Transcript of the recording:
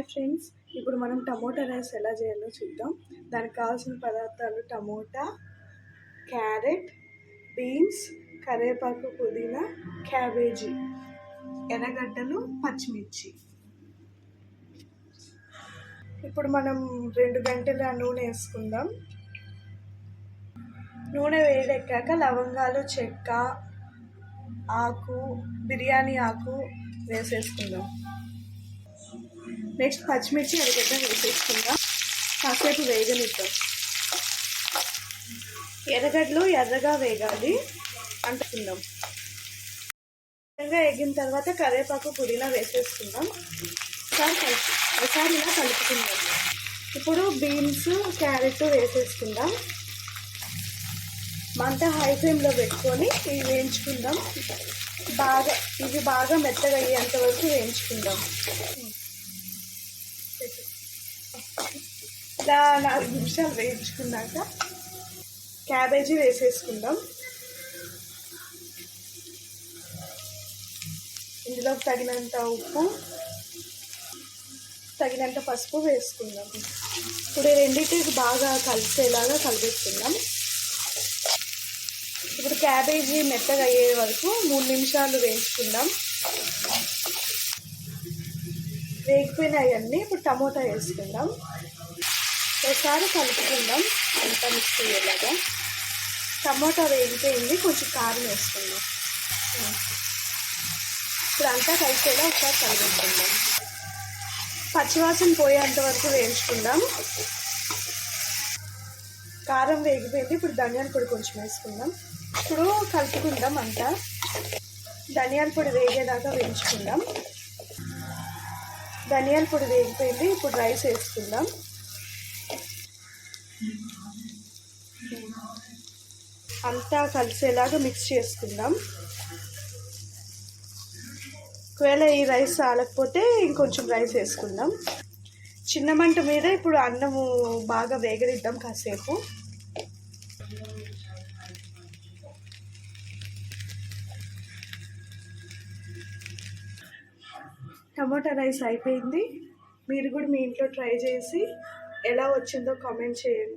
Hi friends, ఇప్పుడు మనం tomato rice ఎలా చేయాలో చూద్దాం. దానికి కావాల్సిన పదార్థాలు టమోటా, క్యారెట్, బీన్స్, కరివేపాకు, పుదీనా, క్యాబేజీ, ఎర్రగడ్డలు, పచ్చిమిర్చి. ఇప్పుడు మనం 2 గంటల నూనె వేసుకుందాం. నూనె వేడెక్కాక లవంగాలు, చెక్క, ఆకు, బిర్యానీ ఆకు వేసేసుకుందాం. నెక్స్ట్ పచ్చిమిర్చి, ఎర్రగడ్డ వేసేసుకుందాం. కాసేపు వేగనిద్దాం. ఎర్రగడ్డలు ఎర్రగా వేగాలి అంటుకుందాం. ఎర్రగా వేగిన తర్వాత కరివేపాకు, పుదీనా వేసేసుకుందాం. ఒకసారి ఇలా కలుపుకుందాం. ఇప్పుడు బీన్స్, క్యారెట్ వేసేసుకుందాం. మంట హై ఫ్లేమ్లో పెట్టుకొని ఇవి వేయించుకుందాం. ఇవి బాగా మెత్తగా అయ్యేంత వరకు వేయించుకుందాం. ఇలా 4 నిమిషాలు వేయించుకున్నాక క్యాబేజీ వేసేసుకుందాం. ఇందులో తగినంత ఉప్పు, తగినంత పసుపు వేసుకుందాం. ఇప్పుడు రెండింటికి బాగా కలిసేలాగా కలిపేసుకుందాం. ఇప్పుడు క్యాబేజీ మెత్తగా అయ్యే వరకు 3 నిమిషాలు వేయించుకుందాం. వేగిపోయినాయన్నీ ఇప్పుడు టమోటా వేసుకుందాం. ఒకసారి కలుపుకుందాం అంతా మిక్స్ అయ్యేలాగా. టమోటా వేగిపోయింది, కొంచెం కారం వేసుకుందాం. ఇప్పుడు అంతా కలిసేలా ఒకసారి కలిపేసుకుందాం. పచ్చివాసన పోయేంత వరకు వేయించుకుందాం. కారం వేగిపోయింది, ఇప్పుడు ధనియాల పొడి కొంచెం వేసుకుందాం. ఇప్పుడు కలుపుకుందాం అంతా. ధనియాల పొడి వేగేదాకా వేయించుకుందాం. ధనియాల పొడి వేగిపోయింది, ఇప్పుడు రైస్ వేసుకుందాం. అంతా కలిసేలాగా మిక్స్ చేసుకుందాం. ఒకవేళ ఈ రైస్ చాలకపోతే ఇంకొంచెం రైస్ వేసుకుందాం. చిన్న మంట మీద ఇప్పుడు అన్నము బాగా వేగనిద్దాం కాసేపు. టమోటా రైస్ అయిపోయింది. మీరు కూడా మీ ఇంట్లో ట్రై చేసి ఎలా వచ్చిందో కామెంట్ చేయండి.